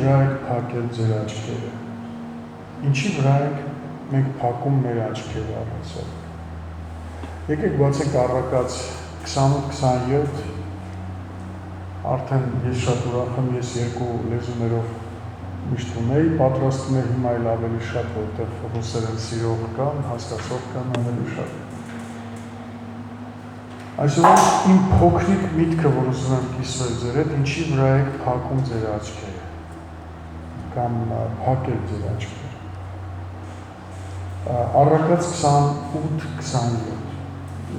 վրա եք փակել ձեր աչքերը։ Ինչի վրա եք մենք փակում մեր աչքերը առանցով։ Եկեք բացենք Առակաց 28-27, արդեն ես շատ ուրախ եմ, ես երկու լեզուներով միշտ ունեի, պատրաստում եմ հիմա էլ ավելի շատ, որտեղ ռուսերեն սիրող կան, հասկացող կան ավելի շատ։ Այսօր իմ փոքրիկ միտքը, որ ուզում եմ կիսվել ձեր հետ, ինչի վրա եք փակում ձեր աչքերը, կամ փակել ձեր աչքերը։ Առակաց 28-27,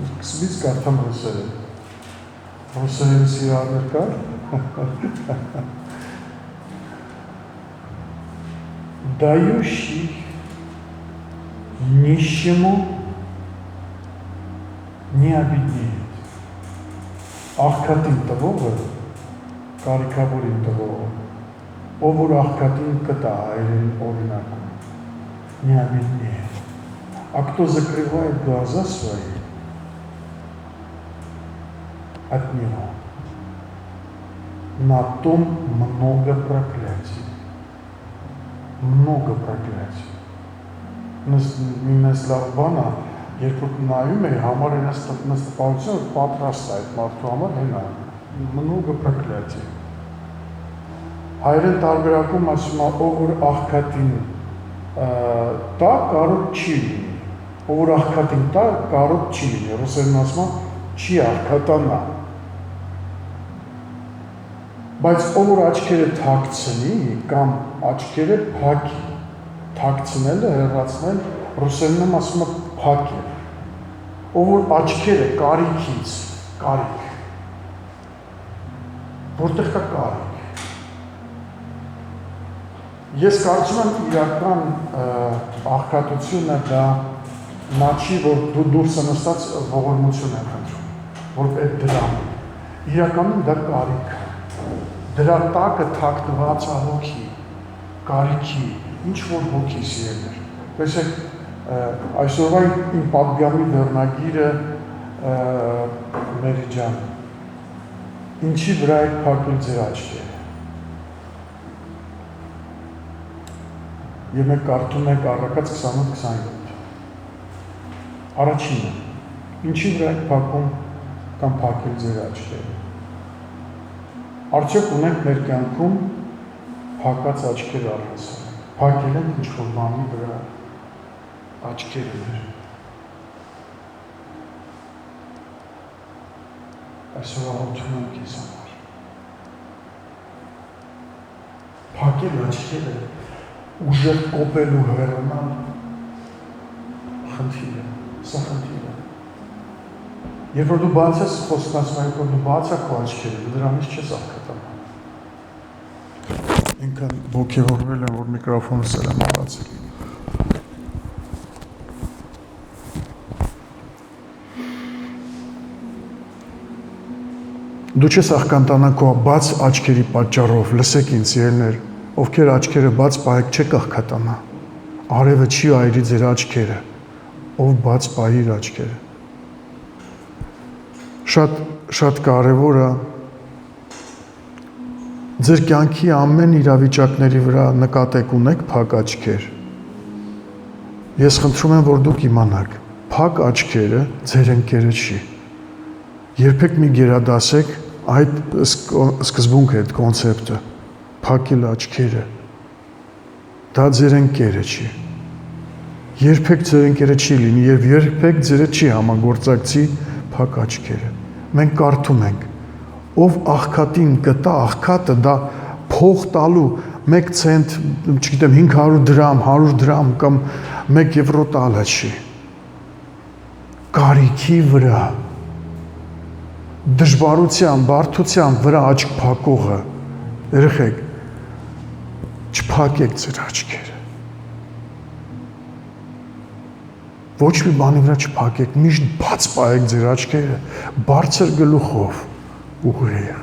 սկզբից կարդամ ռուսերեն։ Ռուսերեն սիրահարներ կար։ Дающий нищему не обеднеет. Աղքատին տվողը կարիքավորին տվողը, ով որ աղքատին կտա հայերեն օրինակում, не обеднеет. А кто закрывает глаза свои от него, на том много проклятий. Много проклятий. Ինձ լավ բան է, երբ որ նայում էի, համար այնպես տպավորությունը պատրաստ է այդ մարդու համար հենա, много проклятий։ Հայերեն տարբերակում ասում է, ով որ աղքատին տա, կարոտ չի լինի, ով որ աղքատին տա, կարոտ չի լինի, ռուսերեն ասում է, չի աղքատանա։ Բայց ով որ աչքերը թաքցնի կամ աչքերը փակի, թաքցնելը, հեռացնել, ռուսերենում ասում է փակել։ Ով որ աչքերը կարիքից, կարիք, որտեղ կա կարիք։ Ես կարծում եմ իրական աղքատությունը դա նա չի, որ դու դուրս նստած ողորմություն է խնդրում, որ այդ դրամ։ Իրականում դա կարիք է։ Դրա տակը թաքնված է հոգի, կարիքի, ինչ-որ հոգի սիրելներ։ Տեսեք, այսօրվա իմ պատգամի վերնագիրը Մերի ջան, ինչի վրա եք փակել ձեր աչքերը։ Եվ մենք կարդում ենք Առակաց 28-27։ Առաջինը, ինչի վրա եք փակում կամ փակել ձեր աչքերը։ Արդյոք ունենք մեր կյանքում փակած աչքեր առանցել, փակել ենք ինչ-որ բանի վրա աչքերը մեր։ Այսօր աղոթում եմ քեզ համար։ Փակել աչքերը, ուժեղ կոպել ու հեռանալ խնդիր է, սա խնդիր է։ Երբ որ դու բաց ես խոսքն ասում, երբ որ դու բաց ես քո աչքերը, դու դրանից չես աղքատանա։ Ինքն ոգևորվել եմ, որ միկրոֆոնս էլ եմ բացել։ Դու չես աղքատանա քո բաց աչքերի պատճառով, լսեք ինձ ելներ, ովքեր աչքերը բաց պահեք չեք աղքատանա։ Արևը չի այրի ձեր աչքերը, ով բաց պահի իր աչքերը։ Շատ կարևոր է ձեր կյանքի ամեն իրավիճակների վրա նկատեք ունեք փակ աչքեր։ Ես խնդրում եմ, որ դուք իմանաք, փակ աչքերը ձեր ընկերը չի։ Երբեք մի գերադասեք այդ սկզբունքը, այդ կոնցեպտը, փակել աչքերը։ Դա ձեր ընկերը չի։ Երբեք ձեր ընկերը չի լինի եւ երբեք ձերը չի համագործակցի փակ աչքերը։ Մենք կարդում ենք, ով աղքատին կտա, աղքատը դա փող տալու 1 ցենտ, չգիտեմ 500 դրամ, 100 դրամ կամ 1 եվրո տալը չի։ Կարիքի վրա, դժվարության, բարդության վրա աչք փակողը, երեխեք, չփակեք ձեր աչքերը։ Ոչ մի բանի վրա չփակեք, միշտ բաց պահեք ձեր աչքերը, բարձր գլուխով, ուղիղ։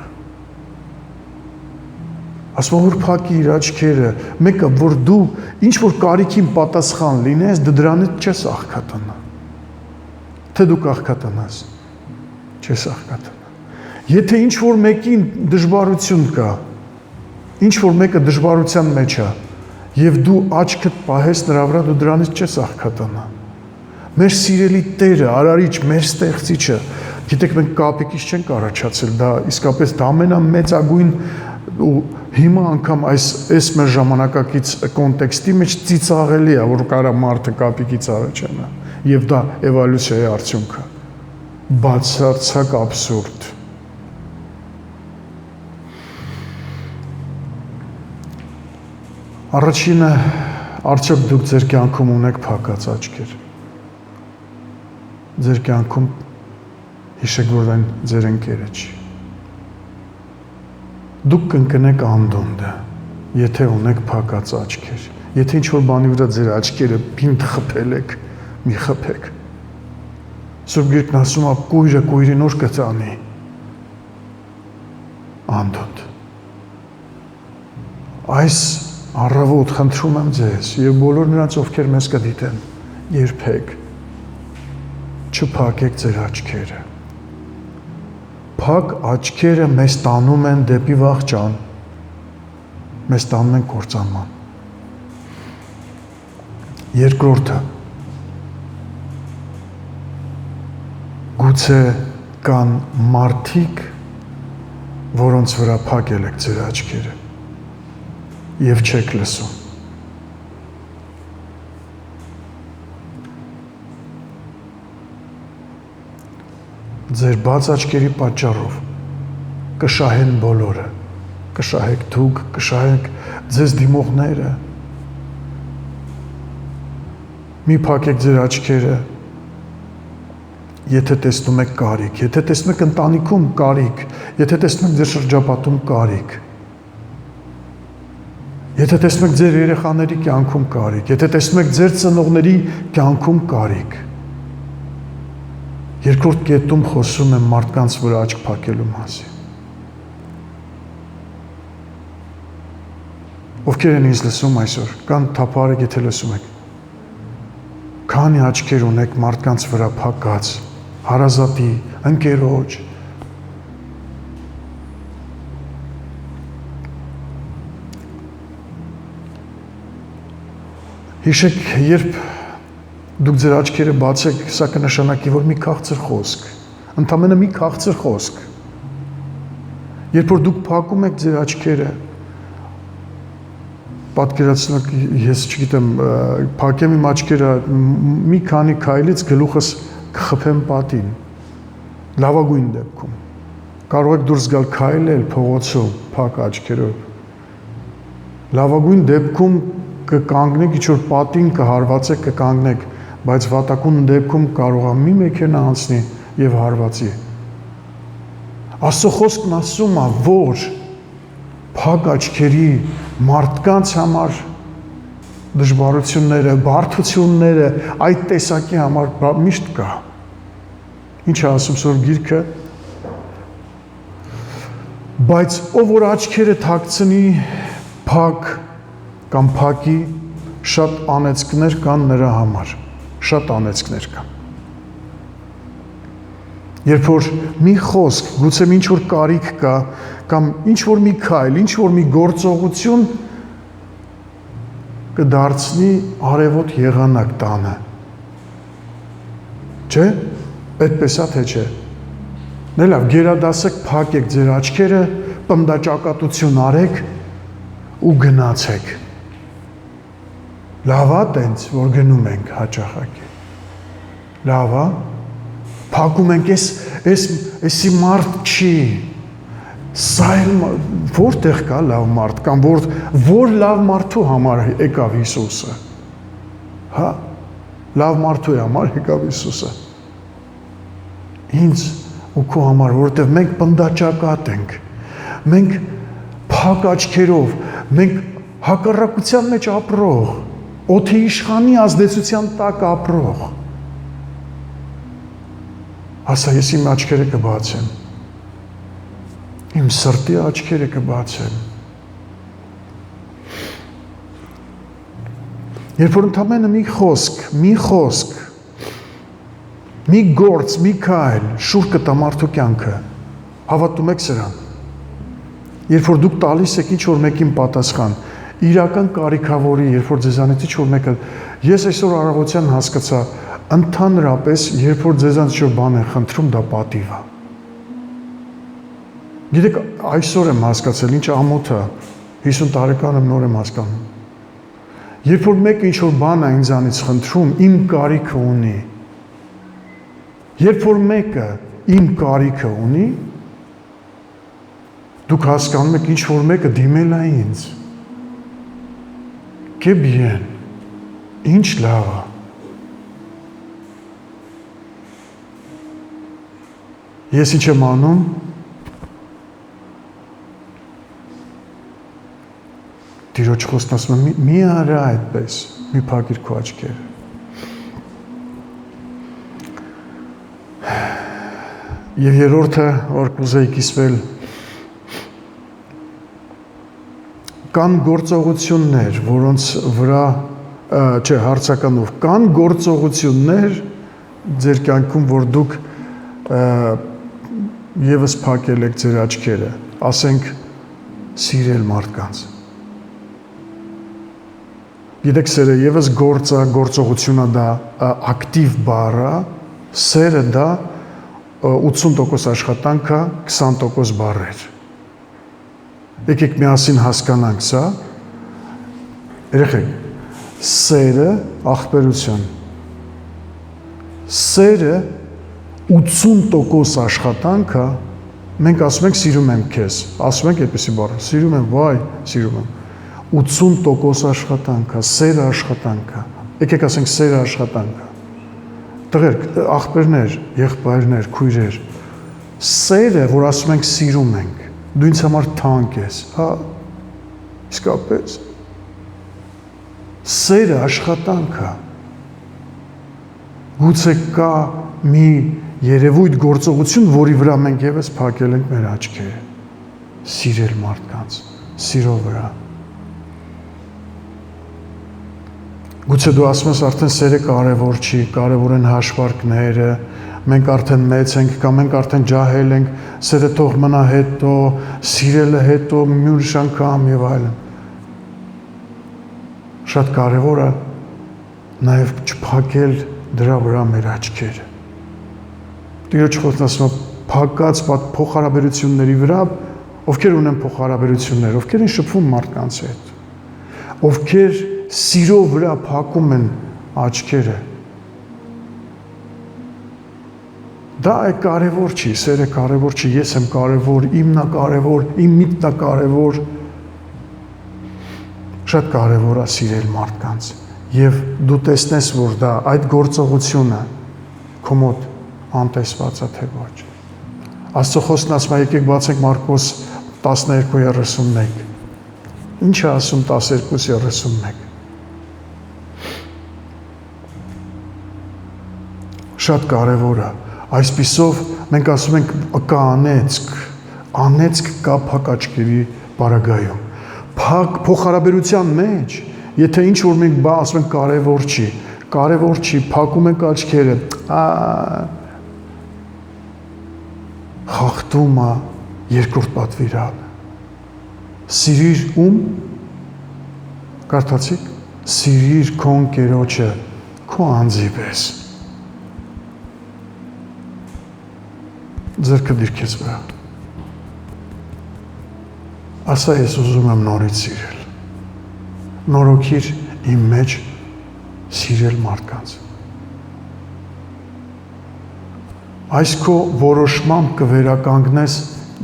Ասում որ փակի իր աչքերը, մեկը որ դու ինչ որ կարիքին պատասխան լինես, դրանից չես աղքատանա։ Թե դու կաղքատանաս, չես աղքատանա։ Եթե ինչ որ մեկին դժվարություն կա, ինչ որ մեկը դժվարության մեջ է, եւ դու աչքդ պահես նրա վրա, դու դրանից չես աղքատանա։ Մեր սիրելի Տերը, Արարիչ, մեր Ստեղծիչը, գիտեք մենք կապիկից չենք առաջացել, դա իսկապես դա ամենամեծագույն ու հիմա անգամ այս մեր ժամանակակից կոնտեքստի մեջ ծիծաղելի է, որ կարա մարդը կապիկից առաջանա, եւ դա էվոլյուցիայի արդյունք է։ Բացարձակ աբսուրդ։ Առաջինը, արդյոք դուք ձեր կյանքում ունեք փակած աչքեր։ Ձեր կյանքում հիշեք, որ այն ձեր ընկերը չի։ Դուք կընկնեք անդոնդը, եթե ունեք փակած աչքեր։ Եթե ինչ-որ բանի վրա ձեր աչքերը բինտ խփել եք, մի խփեք։ Սուրբ Գիրքն ասում է, կույրը կույրին ուր կծանի։ Անդոնդ։ Այս առավոտ խնդրում եմ ձեզ եւ բոլոր նրանց, ովքեր մեզ կդիտեն, երբեք չփակեք ձեր աչքերը։ Փակ աչքերը մեզ տանում են դեպի վախճան, մեզ տանում են կործանման։ Երկրորդը, գուցե կան մարդիկ, որոնց վրա փակել եք ձեր աչքերը եւ չեք լսում։ Ձեր բաց աչքերի պատճառով կշահեն բոլորը, կշահեք դուք, կշահեք ձեզ դիմողները։ Մի փակեք ձեր աչքերը, եթե տեսնում եք կարիք, եթե տեսնում եք ընտանիքում կարիք, եթե տեսնում եք ձեր շրջապատում կարիք, եթե տեսնում եք ձեր երեխաների կյանքում կարիք, եթե տեսնում եք ձեր ծնողների կյանքում կարիք։ Երկրորդ կետում խոսում եմ մարդկանց վրա աչք փակելու մասին։ Ովքեր են ինձ լսում այսօր, կան թափարեք, եթե լսում եք։ Քանի աչքեր ունեք մարդկանց վրա փակած, հարազատի, ընկերոջ, հիշեք, երբ դուք ձեր աչքերը բացեք, սա կնշանակի, որ մի քաղցր խոսք, ընդամենը մի քաղցր խոսք։ Երբ որ դուք փակում եք ձեր աչքերը, պատկերացնեք, ես չգիտեմ, փակեմ իմ աչքերը մի քանի քայլից գլուխս կխփեմ պատին, լավագույն դեպքում։ Կարող եք դուրս գալ քայլել փողոցում, փակ աչքերով։ Լավագույն դեպքում կկանգնեք, ինչ-որ պատին կհարվածեք, կկանգնեք, բայց վատակուն դեպքում կարող է մի մեքենա անցնի եւ հարվածի։ Աստծո խոսքն ասում է, որ փակ աչքերի մարդկանց համար դժվարությունները, բարդությունները այդ տեսակի համար միշտ կա։ Ինչ է ասում Սուրբ Գիրքը։ Բայց ով որ աչքերը թաքցնի փակ կամ փակի, շատ անեծքներ կան նրա համար, շատ անեծքներ կան։ Երբ որ մի խոսք, գուցե ինչ որ կարիք կա, կամ ինչ որ մի քայլ, ինչ որ մի գործողություն կդարձնի արևոտ եղանակ տանը։ Չէ՞, այդպես է թե չէ։ Դե լավ, գերադասեք, փակեք ձեր աչքերը, պնդաճակատություն արեք ու գնացեք։ Լավ է տենց, որ գնում ենք հաճախակի։ Լավ է, փակում ենք, էսի մարդ չի, սա որտեղ կա լավ մարդ, կամ որ լավ մարդու համար եկավ Հիսուսը, հա, լավ մարդու համար եկավ Հիսուսը, ինձ ու քո համար, որովհետև մենք պնդաճակատ ենք, մենք փակ աչքերով, մենք հակառակության մեջ ապրող, օդի իշխանի ազդեցության տակ ապրող։ Ասա, ես իմ աչքերը կբացեմ, իմ սրտի աչքերը կբացեմ։ Երբ որ ընդամենը մի խոսք, մի գործ, մի քայլ շուռ կտա մարդու կյանքը, հավատում եք սրան։ Երբ որ դուք տալիս եք ինչ որ մեկին պատասխան, իրական կարիքավորի, երբ որ ձեզանից ինչ որ մեկը, ես այսօր առավոտյան հասկացա, ընդհանրապես, երբ որ ձեզանից ինչ որ բան են խնդրում, դա պատիվ է։ Գիտեք, այսօր եմ հասկացել, ինչ ամոթ է, 50 տարեկան եմ, նոր եմ հասկանում։ Երբ որ մեկը ինչ որ բան է ինձանից խնդրում, իմ կարիքը ունի։ Երբ որ մեկը իմ կարիքը ունի, դուք հասկանում եք ինչ որ մեկը դիմել է ինձ։ Կե բիեն, ինչ լավ է։ Ես ինչ եմ անում, Տիրոջ խոսքն ասում եմ, մի արա այդպես, մի փակիր քո աչքերը։ Եվ երրորդը, որ կուզեի կիսվել, կան գործողություններ, որոնց վրա, չէ, հարցականով, կան գործողություններ ձեր կյանքում, որ դուք եւս փակել եք ձեր աչքերը, ասենք սիրել մարդկանց։ Գիտեք, սերը եւս գործողությունա դա ակտիվ բառը, սերը դա 80% աշխատանք է, 20% բառեր։ Եկեք միասին հասկանանք սա։ Երեխեք, սերը ախպերություն։ Սերը 80% աշխատանք է, մենք ասում ենք սիրում եմ քեզ, ասում ենք այդպեսի բառ, սիրում եմ, վայ, սիրում եմ։ 80% աշխատանք է, սերը աշխատանք է։ Եկեք ասենք սերը աշխատանք է։ Տղերք, աղբերներ, եղբայրներ, քույրեր, սերը, որ ասում ենք սիրում ենք, դու ինձ համար թանկ ես, հա, իսկապես, սերը աշխատանք է, գուցե կա մի երևույթ գործողություն, որի վրա մենք եւս փակել ենք մեր աչքերը, սիրել մարդկանց, սիրո վրա։ Գուցե դու ասում ես արդեն սերը կարևոր չի, կարևոր են հաշվարկները, մենք արդեն մեծ ենք, կամ մենք արդեն ջահել ենք, սերը թող մնա հետո, սիրելը հետո, մի ուրիշ անգամ եւ այլն։ Շատ կարևոր է նաեւ չփակել դրա վրա մեր աչքերը։ Տիրոջ խոսքն ասում է, փակած փոխհարաբերությունների վրա, ովքեր ունեն փոխհարաբերություններ, ովքեր են շփվում մարդկանց հետ, ովքեր սիրո վրա փակում են աչքերը։ Դա է կարևոր չի, սերը կարևոր չի, ես եմ կարևոր, իմն է կարևոր, իմ միտքն է կարևոր։ Շատ կարևոր է սիրել մարդկանց։ Եվ դու տեսնես, որ դա այդ գործողությունը քո մոտ անտեսված է թե ոչ։ Աստծո խոսքն ասում է, եկեք բացենք Մարկոս 12:31։ Ինչ է ասում 12:31։ Շատ կարևոր է։ Այսպիսով մենք ասում ենք կա անեծք կա փակ աչքերի պարագայում։ Փոխհարաբերության մեջ, եթե ինչ որ մենք բա ասում ենք կարևոր չի, փակում ենք աչքերը, խախտում է երկրորդ պատվիրանը։ Սիրիր ում, կարդացիք, սիրիր քո ընկերոջը քո անձի պես։ Ձեռքը դիրքես վրա։ Ասա ես ուզում եմ նորից սիրել։ Նորոգիր իմ մեջ սիրել մարդկանց։ Այս քո որոշմամբ կվերականգնես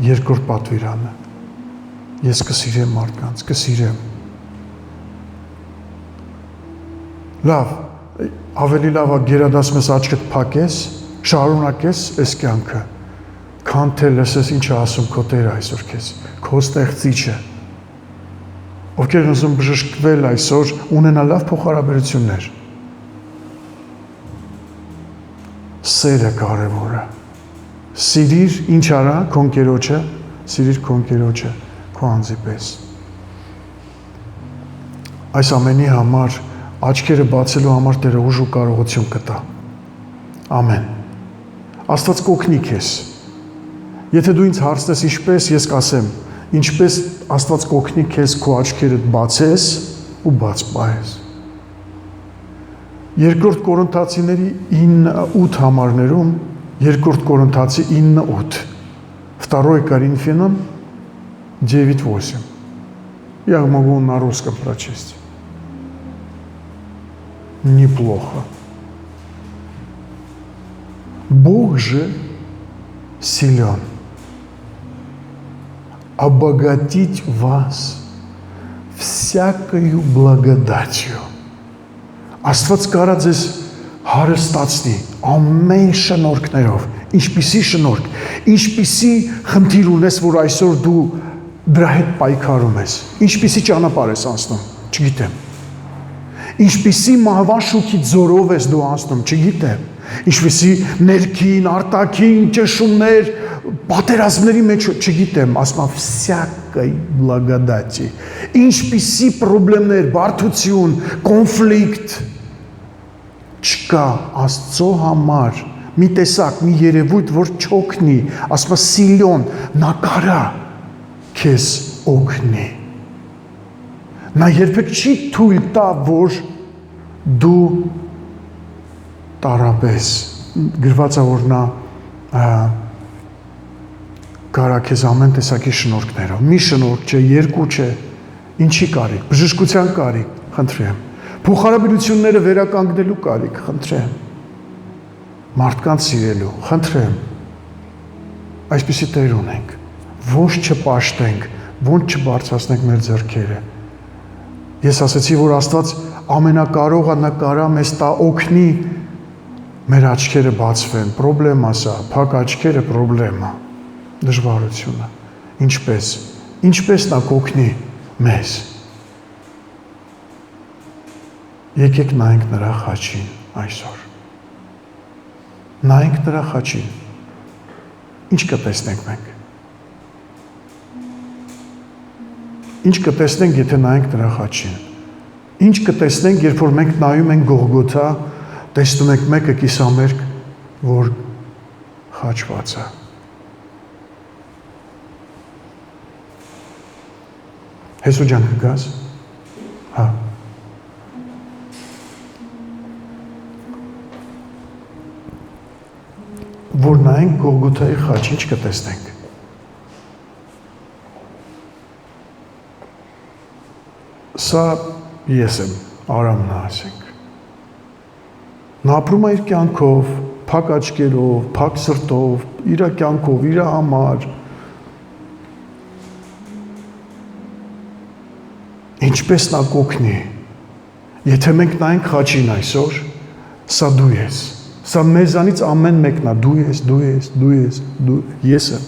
երկրորդ պատվիրանը։ Ես կսիրեմ մարդկանց, կսիրեմ։ Լավ, ավելի լավ է գերադասում ես աչքդ փակես, շարունակես այս կյանքը։ Քան թե լսես ինչ է ասում քո Տերը այսօր քեզ, քո ստեղծիչը, ովքեր են ուզում բժշկվել այսօր, ունենալ լավ փոխհարաբերություններ։ Սերը կարևոր է։ Սիրիր ինչ արա քո ընկերոջը, սիրիր քո ընկերոջը, քո անձի պես։ Այս ամենի համար աչքերը բացելու համար Տերը ուժ ու կարողություն կտա։ Ամեն։ Աստված կօգնի քեզ։ Եթե դու ինձ հարցնես ինչպես, ես կասեմ, ինչպես Աստված կօգնի քեզ քո աչքերդ բացես ու բաց պահես։ Երկրորդ Կորինթացիների 9:8 համարներում, երկրորդ Կորինթացի 9:8, Второе Коринфянам 9:8. Я могу на русском прочесть. Неплохо. Бог же силен обогатить вас всякою благодатью. Աստված կարա ձեզ հարստացնի ամեն շնորհքներով, ինչպիսի շնորհք, ինչպիսի խնդիր ունես, որ այսօր դու դրա հետ պայքարում ես, ինչպիսի ճանապարհ ես անցնում, չգիտեմ, ինչպիսի մահվան շուքի ձորով ես դու անցնում, չգիտեմ, ինչպիսի ներքին, արտաքին ճշումներ, պատերազմների մեջ, չգիտեմ, ասում եմ всякой благодати, ինչպիսի խնդիրներ, բարդություն, կոնֆլիկտ չկա Աստծո համար մի տեսակ, մի երևույթ, որ չօգնի, ասում եմ սիլյոն, նա կարա քեզ օգնի։ Նա երբեք չի թույլ տա, որ դու տարապես, գրված է, որ նա կարա քեզ ամեն տեսակի շնորհքներով, մի շնորհք չէ, երկու չէ, ինչի կարիք, բժշկության կարիք, խնդրեմ, փոխհարաբերությունները վերականգնելու կարիք, խնդրեմ, մարդկանց սիրելու, խնդրեմ, այսպիսի Տեր ունենք, ոնց չպաշտենք, ոնց չբարձրացնենք մեր ձեռքերը։ Ես ասացի, որ Աստված ամենակարողը նա կարա մեզ տա օգնի մեր աչքերը բացվեն, պրոբլեմա սա, փակ աչքերը պրոբլեմա, դժվարությունը, ինչպես նա կօգնի մեզ։ Եկեք նայենք նրա խաչին այսօր, նայենք նրա խաչին, ինչ կտեսնենք մենք, ինչ կտեսնենք, եթե նայենք նրա խաչին, ինչ կտեսնենք, երբ որ մենք նայում ենք Գողգոթա, տեսնում ենք մեկը կիսամերկ, որ խաչված է։ Հեսու ջան կգաս, հա, որ նայենք Գողգոթայի խաչ, ինչ կտեսնենք։ Սա ես եմ, Արամն ասենք։ Նա ապրում է իր կյանքով, փակ աչքերով, փակ սրտով, իր կյանքով, իր համար։ Ինչպես նա կօգնի։ Եթե մենք նայենք խաչին այսօր, սա դու ես։ Սա մեզանից ամեն մեկն է, դու ես եմ։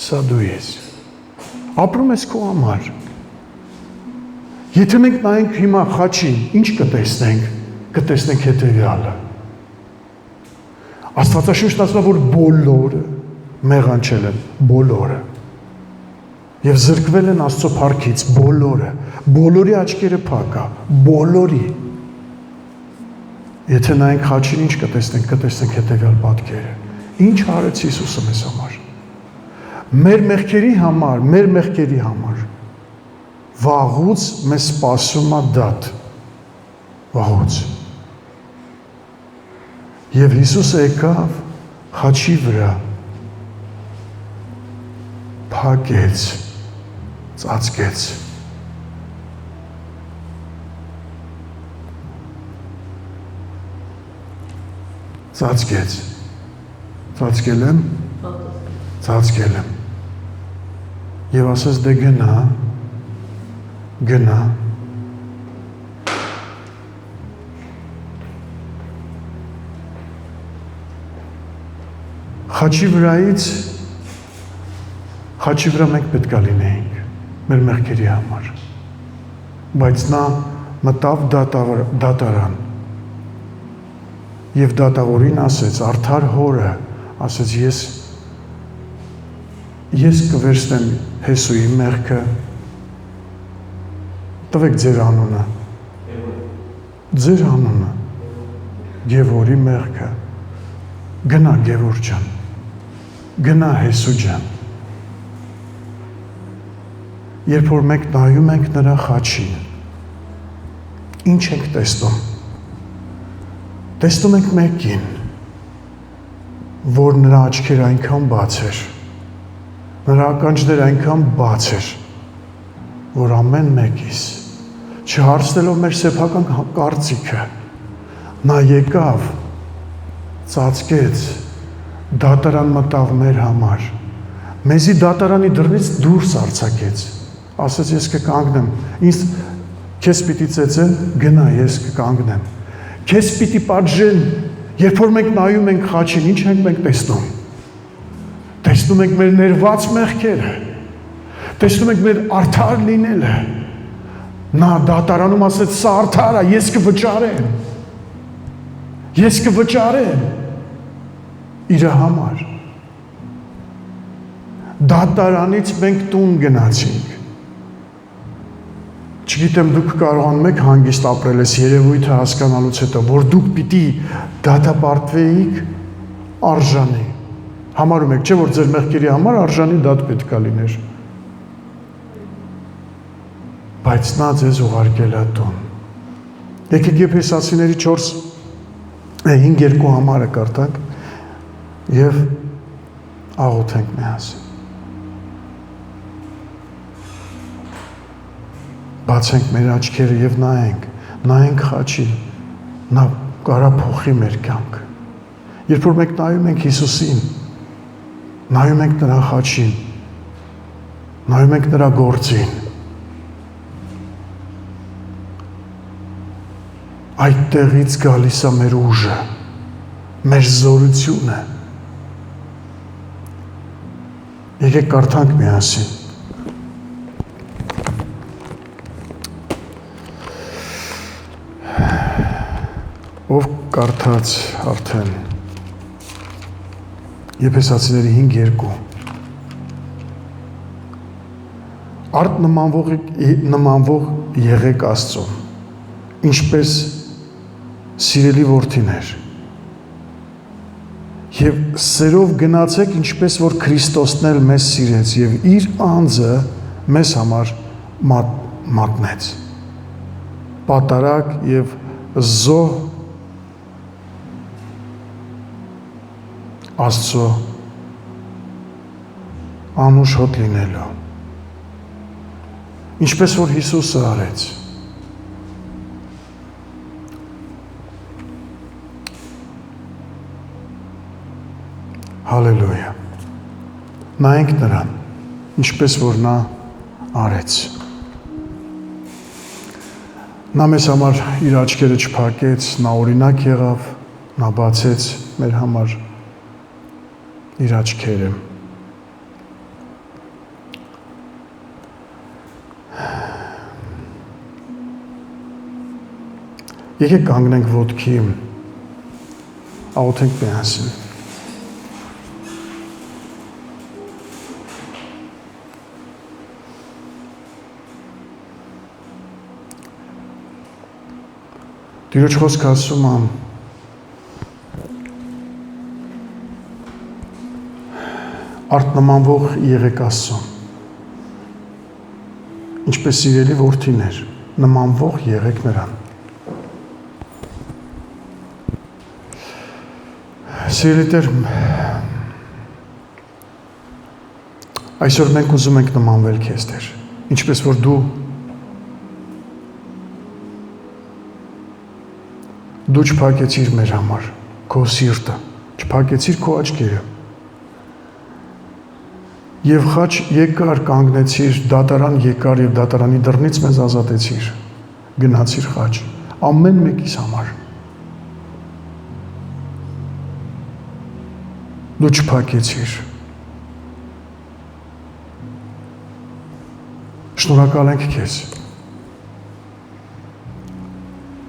Սա դու ես։ Ապրում ես քո համար։ Եթե մենք նայենք հիմա խաչին, ինչ կտեսնենք, կտեսնենք հետևյալը։ Աստվածաշունչն ասում է, որ բոլորը մեղանչել են, բոլորը։ Եվ զրկվել են Աստծո փառքից, բոլորը, բոլորի աչքերը փակ է, բոլորի։ Եթե նայենք խաչին, ինչ կտեսնենք հետևյալ պատկերը։ Ինչ արեց Հիսուսը մեզ համար։ Մեր մեղքերի համար, վաղուց մեզ սպասում է դատ, վաղուց։ Եվ Հիսուսը եկավ խաչի վրա, փակեց, ծածկեց։ Ծածկել եմ։ Եվ ասաց դե գնա, խաչի վրա մենք պետք է լինեինք, մեր մեղքերի համար, բայց նա մտավ դատարան, և դատավորին ասեց, արդար հորը, ասեց ես կվերցնեմ Հեսուի մեղքը, տվեք ձեր անունը, Գևորի մեղքը, գնա Գևոր ջան, գնա Հեսու ջան, երբ որ մենք նայում ենք նրա խաչին, ինչ ենք տեսնում։ Տեսնում ենք մեկին, որ նրա աչքերը այնքան բաց էր, նրա ականջները այնքան բաց էր, որ ամեն մեկիս չհարցնելով մեր սեփական կարծիքը, նա եկավ, ծածկեց, դատարան մտավ մեր համար, մեզի դատարանի դռնից դուրս արձակեց, ասեց ես կկանգնեմ, ինձ քեզ պիտի ծեծեն, գնա ես կկանգնեմ, քեզ պիտի պատժեն, երբ որ մենք նայում ենք խաչին, ինչ ենք մենք տեսնում, տեսնում ենք մեր ներված մեղքերը, տեսնում ենք մեր արդար լինելը, նա դատարանում ասեց սա արդար է, ես կվճարեմ իր համար, դատարանից մենք տուն գնացինք, չգիտեմ դուք կարողանում եք հանգիստ ապրել ես երևույթը հասկանալուց հետո, որ դուք պիտի դատապարտվեիք արժանի, համարում եք, չէ՞ որ ձեր մեղքերի համար արժանի դատ պետք է լիներ, բայց նա ձեզ ուղարկել է տուն, եկեք Եփեսացիների 5:2 համարը կարդանք և աղոթենք միասին, բացենք մեր աչքերը և նայենք խաչին, նա կարա փոխի մեր կյանքը, երբ որ մենք նայում ենք Հիսուսին, նայում ենք նրա խաչին, նայում ենք նրա գործին, այդտեղից գալիս է մեր ուժը, մեր զորությունը, եկեք կարդանք միասին, ով կարդաց արդեն Եփեսացիների 5:2 Արդ նմանվող եղեք Աստծուն, ինչպես սիրելի որդիներ, և սերով գնացեք, ինչպես որ Քրիստոսն էլ մեզ սիրեց և իր անձը մեզ համար մատնեց, պատարակ և զոհ Աստծո անուշ հոտ լինելու, ինչպես որ Հիսուսը արեց, Հալելույա, նայենք նրան, ինչպես որ նա արեց, նա մեզ համար իր աչքերը չփակեց, նա օրինակ եղավ, նա բացեց մեր համար իր աչքերը, եկեք կանգնենք ոտքի, աղոթենք միասին, Տիրոջ խոսքը ասում է, արդ նմանվող եղեք Աստծուն, ինչպես սիրելի որդիներ, նմանվող եղեք նրան։ Սիրելի Տեր, այսօր մենք ուզում ենք նմանվել քեզ, Տեր, ինչպես որ դու չփակեցիր մեր համար, քո սիրտը, չփակեցիր քո աչքերը, և խաչ եկար կանգնեցիր, դատարան եկար և դատարանի դռնից մեզ ազատեցիր, գնացիր խաչ, ամեն մեկիս համար, դու չփակեցիր, շնորհակալ ենք քեզ,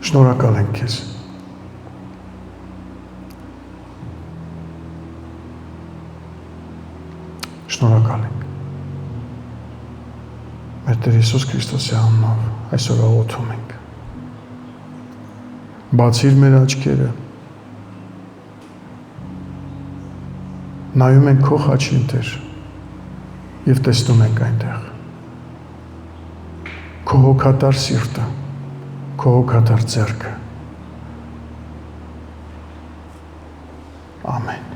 շնորհակալ ենք քեզ, շնորհակալ ենք, մեր Տեր Հիսուս Քրիստոսի անունով այսօր աղոթում ենք, բացիր մեր աչքերը, նայում ենք քո խաչին, Տեր, և տեսնում ենք այնտեղ, քո հոգատար սիրտը, քո հոգատար ձեռքը։ Ամեն։